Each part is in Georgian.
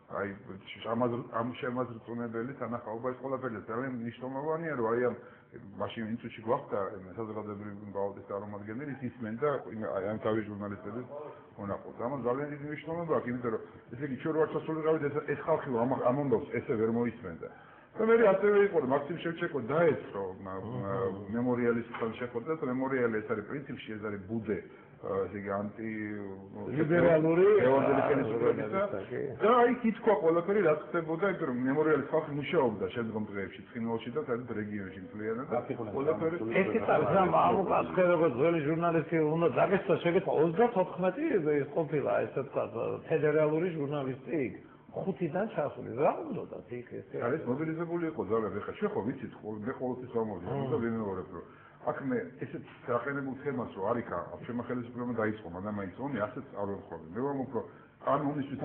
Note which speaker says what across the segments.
Speaker 1: აი ამ შემაზრწუნებელი თანახმობა ეს ყველაფერი ძალიან მნიშვნელოვანია, რომ აი ამ მაშინ ინსტიტუტში გვახდა საზოგადოებრივი ბალტის წარმომადგენელი ისმენდა აი ამ თავის ჟურნალისტების მონაყოლს. ამან ძალიან დიდი მნიშვნელობა აქვს, იმიტომ რომ ესე იგი ჩვენ ვართ სასულიერად ეს ხალხი ამ ამბავს ესე ვერ მოისმენდა. და მე ასევე იყო რომ მაქსიმ შევჩენკო დაეცრო მემორიალის თან შეხვდა და მემორიალი ეს არის პრინციპში ეს არის ბუდე ესე იგი ანტი
Speaker 2: ლიბერალური
Speaker 1: და აი კითხვა ყველაფერი რა ხდებოდა, იმიტომ რომ მემორიალის ხალხი მუშაობდა შემდგომ დღეებში ცხინვალში და სადაც რეგიონში მთლიანად და ყველაფერი
Speaker 2: ეს არის ამუკაცე როგორც ძველი ჟურნალისტი უნდა დაგესვა შეგეთა 34 ყოფილა ესე ვთქვათ ფედერალური ჟურნალისტი იქ 5-დან ჩასული რა უნდა იქ ეს
Speaker 1: არის მობილიზებული იყო ძალიან ეხლა შე ხო ვიცით მე ყოველთვის ვამბობ და ვიმეორებ რომ აქ მე ესეთ დაყენებულ თემას რო არიქა ჩემო ხელისუფლებამ დაიწყო მაგრამ მაინც ომი ასეც არ ვხობ მე ვამბობ რომ ან ომისთვის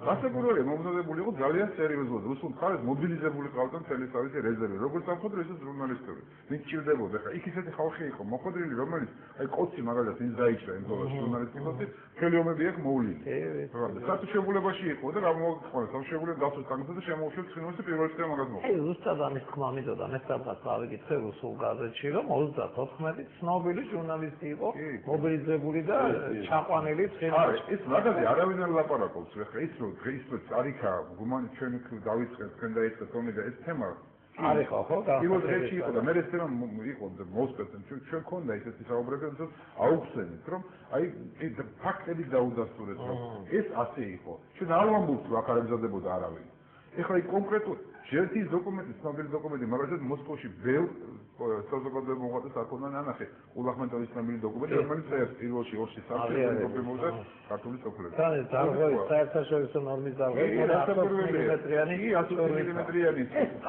Speaker 1: გასაგებია მომზადებული იყო ძალიან სერიოზულად რუსულ მხარეს მობილიზებული ყავდა მთელი თავისი რეზერვი როგორც სამხედრო ისე ჟურნალისტური ვინც ჭირდებოდა ხა იქ ისეთი ხალხი იყო მოხვედრილი რომელიც აი კოცი მაგალითად ის დაიჭრა იმ ბოლოს ჟურნალისტიკოსი მთელი ომები აქ მოვლილი სათუშებულებაში იყო და გამოგხსნა სათუშებულება დასოს ტანგზე და შემოუშვეს ცხინვალში პირველ წელს მაგას მოხდა
Speaker 2: აი ზუსტად ამის თქმა მინდოდა მე სადღაც გავიკითხე რუსულ გაზეთში რომ 34 ცნობილი ჟურნალისტი იყო მობილიზებული და ჩაყვანილი ცხინვალში
Speaker 1: ის მაგაზე არავინ არ ლაპარაკობს ხა ის რომ დღეს არიქა გუმანი ჩვენ დავიწყეთ თქვენ დაიწყეთ ომი და ეს თემა
Speaker 2: არიქა ხო და
Speaker 1: პირველ დღეში იყო და მე ეს თემა იყო მოსპეთ ჩვენ ქონდა ისეთი საუბრები რომ აუხსენეთ რომ აი ფაქტები დაუდასტურეთ რომ ეს ასე იყო ჩვენ არ ვამბობთ რომ აქ არ ემზადებოდა არავინ ეხლა აი კონკრეტულ ჯერტის დოკუმენტი ცნობილი დოკუმენტი მაგალითად მოსკოვში ბევრ საზოგადოებრივ მოღვაწეს არ ქონდა ნანახი ულახმენტოვის ცნობილი დოკუმენტი რომელიც პირველში ორში სამშაბათში დოკუმენტზე ქართული სოფლები
Speaker 2: დარღვევის საერთაშორისო ნორმის დარღვევის 100 მილიმეტრიანი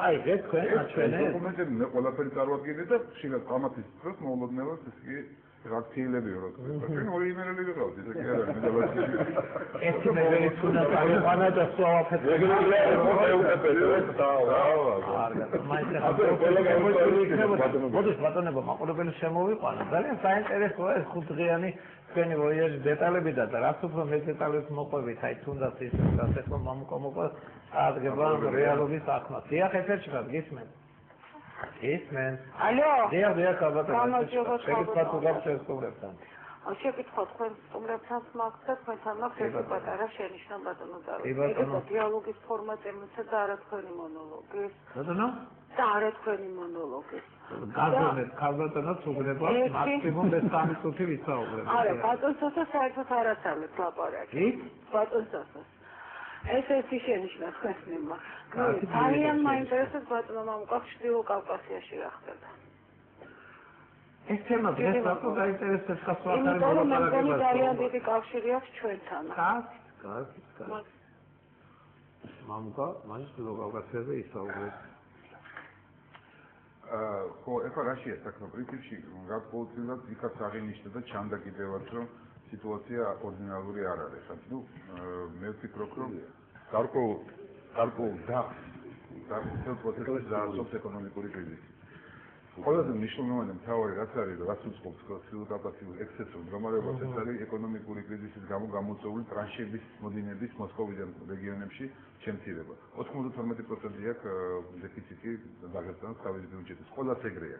Speaker 2: აი ეს თქვენ აჩვენეთ
Speaker 1: დოკუმენტები მე ყველაფერი წარვადგინე და ხშირად გამათის დროს მოულოდნელად ეს კი რაქციელებიო რა თქვა ჩვენ ორი იმერელი ვიყავთ ესე კი არა
Speaker 2: ეს იმერელი თუნდა წავიყვანა და სწავლაფეთ მოდის ბატონებო მაყურებელი შემოვიყვანა ძალიან საინტერესოა ეს 5 დღიანი თქვენი ვოიაჟის დეტალები და რაც უფრო მეტ დეტალებს მოყვებით აი თუნდაც ის გასეხო მომკომობა აღდგება რეალობის საქმე დიახ ეთერში ხარ გისმენთ ისმენ
Speaker 3: ალო
Speaker 2: დიახ ბატონო შეგიძლიათ უგაბ შეესწორებთან
Speaker 3: შეკითხვა თქვენ სტუმრებთან მაქვს და თქვენთან მაქვს ერთი პატარა შენიშვნა ბატონო ეს დიალოგის ფორმატებითა და არა თქვენი მონოლოგი
Speaker 2: ბატონო
Speaker 3: და არა თქვენი მონოლოგი
Speaker 2: გაზომეთ ქალბატონო ცუგდება მაქსიმუმ 3 წუთი ვისაუბრებ
Speaker 3: არა ბატონსა საერთოდ არ აცალებს ლაპარაკი ბატონსა ეს შენიშნა თქვენს მიმართ. ძალიან მაინტერესებს ბატონო მამუკაც ჩრდილო კავკასიაში რა ხდება.
Speaker 2: ეს თემა დღეს რატო დაინტერესებს ხასვათარი
Speaker 3: იმიტომ რომ ძალიან დიდი კავშირი აქვს ჩვენთან.
Speaker 2: კარგი. მამუკა მაინც ჩრდილო კავკასიაზე ისაუბრებს.
Speaker 1: ხო, ეხლა რაშია საქმე პრინციპში გარკვეულწილად იქაც აღინიშნა და ჩანდა კიდევაც რომ სიტუაცია ორდინალური არ არის. ხა ნუ მე ვფიქრობ რომ გარკვეულ პროცესში დაასრულოს ეკონომიკური კრიზისი. ყველაზე მნიშვნელოვანი მთავარი რაც არის რაც უწყობს სილიკატაციის ექსცესურ მდგომარეობას ეს არის ეკონომიკური კრიზისის გამო გამოწვეული ტრანშების მოდინების მოსკოვიდან რეგიონებში შემცირება. 92% აქვს დეფიციტი დაგესტანს თავის ბიუჯეტის. ყველას ეგრეა.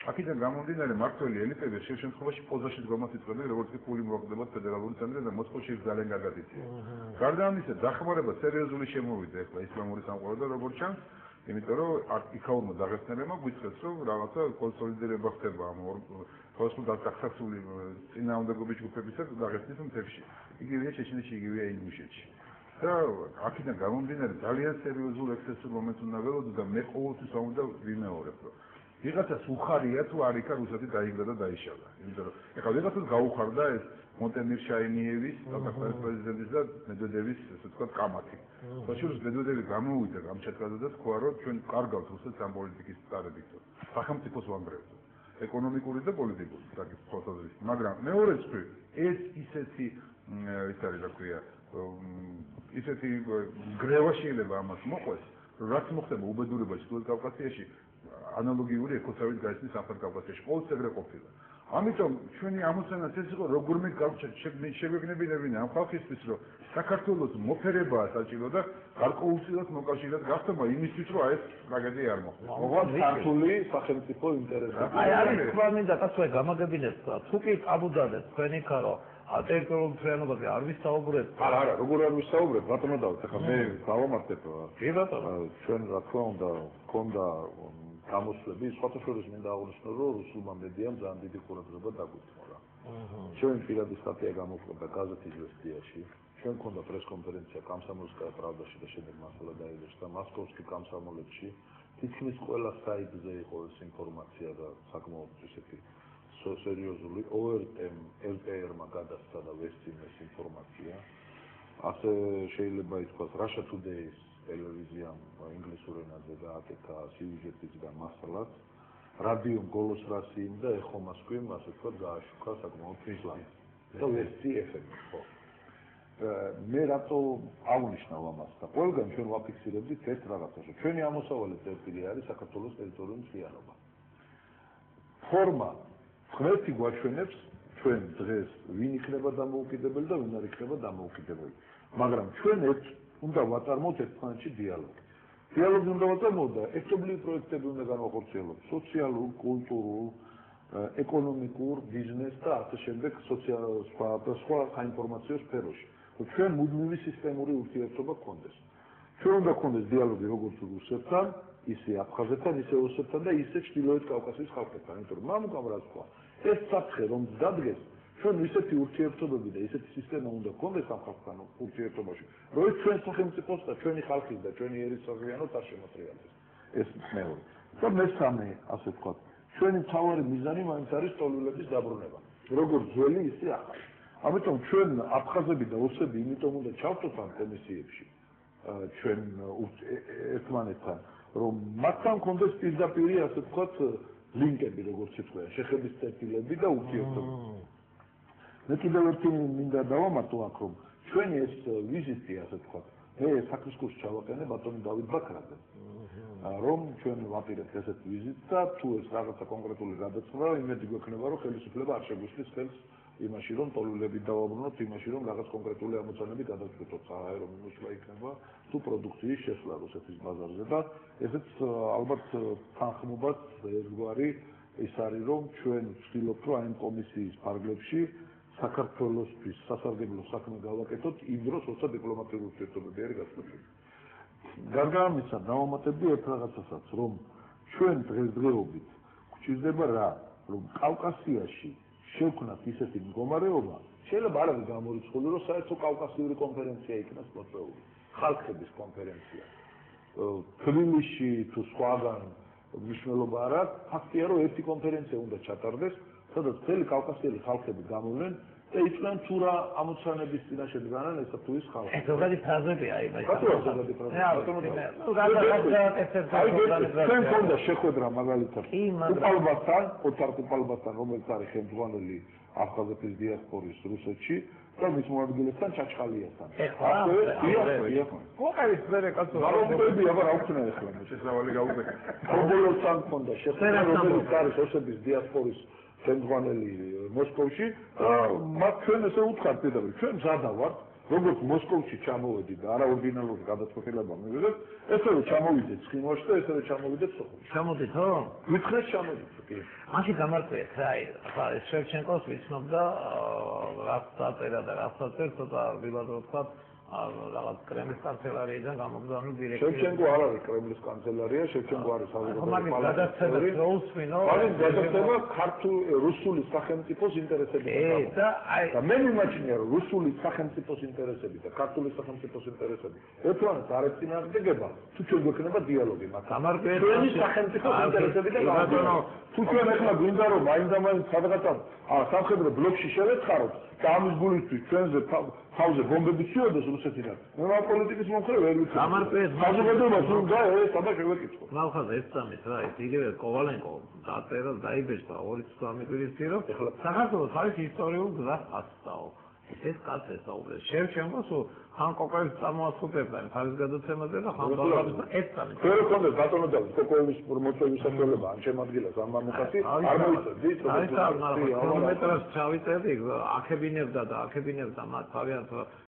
Speaker 1: აქედან გამომდინარე მართველი ელიტები შე შემთხვევაში პოზაში დგომას იწყებენ როგორც კი ფული მოაკლდებათ ფედერალური ცენტრი და მოსკოვში ძალიან კარგად იციან. გარდა ამისა დახმარება სერიოზული შემოვიდა ახლა ისლამური სამყარო და როგორც ჩანს იმიტომ რომ იქაურმა დაღესტნელებმა გვიწყეს რომ რაღაცა კონსოლიდირება ხდება ამ დასახსული წინააღმდეგობის ჯგუფებისა დაღესტნის მთებში. იგივეა ჩეჩნეთში, იგივეა ინგუშეთში. და აქედან გამომდინარე ძალიან სერიოზულ ექსცესურ მომენტს უნდა ველოდო და მე ყოველთვის უნდა ვიმეორებ რომ ვიღაცას უხარია თუ არ იქა რუსეთი დაიგდა და დაიშალა. იმიტომ რომ ეხლა ვიღაცას გაუხარდა ეს მონტემիր შაინიევის, საქართველოს პრეზიდენტის და მედვედევის, ასე ვთქვათ, კამათი. ხოჩურს მედვედევი გამოვიდა გამჩატკაზე და თქვა, რომ ჩვენ კარგავთ რუსეთს ამ პოლიტიკის წარებით. სახელმწიფოს ვანგრევთ. ეკონომიკური და პოლიტიკური საკითხი, მაგრამ მეორე მხრივ ეს ისეთი ის არის რა ქვია, ისეთი გრევა შეიძლება ამას მოყვეს, რაც მოხდება უბედურებაში ჩრდილოეთ კავკასიაში ანალოგიური ეკოცავით გაიცნის სამხრეთ კავკასიაში. ყოველთვის ეგრე ყოფილა. ამიტომ ჩვენი ამოცანაც ეს იყო როგორმე შეგვექნებინებინა ამ ხალხისთვის რომ საქართველოს მოფერებაა საჭირო და გარკვეულწილად მოკავშირედ გახდება იმისთვის, რომ ეს ტრაგედია არ მოხდეს.
Speaker 4: მოგვაქვს ქართული სახელმწიფო ინტერესები.
Speaker 2: აი არის თქვა მინდა კაცო გამაგებინეთ თუ კი აბუდადეთ თქვენი ქარო ტერიტორიულ მთლიანობაზე არ ვისაუბრეთ.
Speaker 4: არა, როგორ არ ვისაუბრეთ, ბატონო დავით, ახლა მე დავამართებ.
Speaker 2: კი ბატონო.
Speaker 4: ჩვენ რა თქმა უნდა, გქონდა გამოსვლები, სხვათა შორის მინდა აღნიშნო, რომ რუსულმა მედიამ ძალიან დიდი ყურადღება დაგუთმო რა. ჩვენ პირადი სტატია გამოქვეყნდა გაზეთ „იზვესტიაში“. ჩვენ გქონდა პრესკონფერენცია „კომსომოლსკაია პრავდაში“ და შემდეგ მასალა დაიჭრა მოსკოვსკი კომსომოლეთში. თითქმის ყველა საიტზე იყო ეს ინფორმაცია და საკმაოდ ისეთი სერიოზული ORT-მა გადასცა და ვესწინეს ინფორმაცია. ასე შეიძლება ითქვას Russia Today-ის ტელევიზიამ ინგლისურ ენაზე გააკეთა სიუჟეტისგან მასალას. რადიომ გოლოს რასიიმ და ეხო მოსკოვიმ ასე თქვა გააშუქა საკმაოდ მიზანი. და ვესტი FM ხო. მე რატო აღნიშნავ ამას და ყველგან ჩვენ ვაფიქსირებდით ეს რაღაცა, რომ ჩვენი ამოსავალი წერტილი არის საქართველოს ტერიტორიული მთლიანობა. ფორმა ღმერთი გვაჩვენებს ჩვენ დღეს ვინ იქნება დამოუკიდებელი და ვინ არ იქნება დამოუკიდებელი. მაგრამ ჩვენ ერთ უნდა ვაწარმოოთ ერთმანეთში დიალოგი. დიალოგი უნდა ვაწარმოოთ და ერთობლივი პროექტები უნდა განვახორციელოთ სოციალურ, კულტურულ, ეკონომიკურ, ბიზნეს და ასე შემდეგ სხვა საინფორმაციო სფეროში. ჩვენ მუდმივი სისტემური ურთიერთობა გქონდეს. ჩვენ უნდა გქონდეს დიალოგი როგორც რუსეთთან, ისე აფხაზეთთან, ისე ოსეთთან და ისე ჩრდილოეთ კავკასიის ხალხებთან, იმიტომ რომ მამუკამ რა თქვა, ეს საფრთხე რომ დადგეს, ჩვენ ისეთი ურთიერთობები და ისეთი სისტემა უნდა გქონდეს ამ ხალხთან ურთიერთობაში, რომ ეს ჩვენ სახელმწიფოს და ჩვენი ხალხის და ჩვენი ერისთავიანოთ არ შემოწირულდეს. ეს მეორე. და მესამე, ასე ვთქვათ, ჩვენი მთავარი მიზანი მაინც არის ტოლულების დაბრუნება, როგორც ძველი, ისე ახალი. ამიტომ ჩვენ აფხაზები და ოსები იმიტომ უნდა ჩავწოთ ამ კომისიებში ჩვენ ერთმანეთთან, რომ მათთან გქონდეს პირდაპირი, ასე ვთქვათ, ლინკები, როგორც ითქვია, შეხების წერტილები და ურთიერთობები. მე კიდევ ერთი მინდა დავამართო აქ, რომ ჩვენი ეს ვიზიტი, ასე ვთქვათ, მე საქმის კურსს ჩავაყენე ბატონი დავით ბაქრაძე, რომ ჩვენ ვაპირებთ ესეთ ვიზიტს და თუ ეს რაღაცა კონკრეტული გადაწყდა, იმედი გვექნება, რომ ხელისუფლება არ შეგვისლის ხელს იმაში, რომ ტოლულები დავაბრუნოთ, იმაში, რომ რაღაც კონკრეტული ამოცანები გადავწყვეტოთ, საერთო მიმოშლა იქნება თუ პროდუქციის შესვლა რუსეთის ბაზარზე და ესეც ალბათ თანხმობაც ერთგვარი ის არის, რომ ჩვენ ვცდილობთ, რომ ამ კომისიის ფარგლებში საქართველოსთვის სასარგებლო საქმე გავაკეთოთ იმ დროს, როცა დიპლომატიური ურთიერთობები არის გასწორებული. გარდა ამისა, დავამატებდი ერთ რაღაცასაც, რომ ჩვენ დღესდღეობით გვჭირდება რა, რომ კავკასიაში შევქმნათ ისეთი მდგომარეობა, შეიძლება არ არის გამორიცხული, რომ საერთო კავკასიური კონფერენცია იქნას მოწვეული, ხალხების კონფერენცია. თბილისში თუ სხვაგან მნიშვნელობა არ აქვს, ფაქტია, რომ ერთი კონფერენცია უნდა ჩატარდეს, სადაც მთელი კავკასიელი ხალხები გამოვლენ და იცვლენ თუ რა ამოცანების წინაშე დგანან ესა თუ ის ხალხი.
Speaker 2: ეს ზოგადი ფრაზებია აი მაგ.
Speaker 4: ზოგადი ფრაზები. ჩვენ გქონდა შეხვედრა მაგალითად კუპალბასთან, ოთარ კუპალბასთან, რომელიც არის ხელმძღვანელი აფხაზეთის დიასპორის რუსეთში და მის მოადგილესთან ჩაჩხალიასთან.
Speaker 2: მოყავის მერე კაცო.
Speaker 4: გარკვეულები აღარ აუქნა ახლა
Speaker 1: შესავალი გაუგებია.
Speaker 4: პრობოლოსთან გქონდა შეხვედრა, რომელიც არის ოსეთის დიასპორის ხელმძღვანელი მოსკოვში, მათ ჩვენ ესე უთხრათ პირდაპირ, ჩვენ მზადა ვართ, როგორც მოსკოვში ჩამოვედი და არაორდინალური გადაწყვეტილება მივიღეთ, ესევე ჩამოვიდეთ ცხინვალში და ესევე ჩამოვიდეთ სოხუმში.
Speaker 2: ჩამოდით ხო?
Speaker 4: ვითხრეს ჩამოდით, კი.
Speaker 2: მაშინ გამარკვიეთ რა, ახლა შევჩენკოს ვიცნობდა რაც დაწერა და რაც დაწერა, ცოტა ვილად რო ვთქვათ, რაღაც კრემლის კანცელარიიდან გამოგზავნილ დირექტორი.
Speaker 4: შევჩენკო არ არის კრემლის კანცელარია, შევჩენკო არის საზოგადოებრივი
Speaker 2: პალატის როლსვინო.
Speaker 4: არის გადაცემა ქართული რუსული სახელმწიფოს ინტერესები.
Speaker 2: და
Speaker 4: მე მიმაჩნია, რომ რუსული სახელმწიფოს ინტერესები და ქართული სახელმწიფოს ინტერესები ერთმანეთს არ ეწინააღმდეგება, თუ ჩვენ გვექნება დიალოგი მათთან.
Speaker 2: გამარკვიეთ
Speaker 4: ჩვენი სახელმწიფოს ინტერესები და გამარკვიეთ. თუ ჩვენ ახლა გვინდა რომ მაინდა-მაინც სადღაცა სამხედრო ბლოკში შევეცხაროთ და ამის გულისთვის ჩვენზე თავზე ბომბები შევედეს რუსეთიდან. მე ამ პოლიტიკის მომხრე ვერ ვიცი.
Speaker 2: გამარკვიეთ
Speaker 4: საზოგადოებას რომ ეს აბა შევეკითხო.
Speaker 2: მალხაზ ეცამეთ რა, ეს იგივე კოვალენკო დაწერა დაიბეჭდა 2 თვით რომ საქართველოს არის ისტორიულ გზას ასწავლო. ეს კაცი ესაუბრეს შევჩენკოს ხან კოკოევის წარმოასრულებდა ხარის გადაცემაზე და ხან ბალაბის ეცამეთ.
Speaker 4: ვერ გქონდეს ბატონო და კოკოევის პრომოციის შესაძლებლობა ან შემოადგილეს ამ მამუკაცი არ მოიწევს ის
Speaker 2: აი სამ კილომეტრს ჩავიწერდი აქებინებდა და აქებინებდა მათ თავიანთ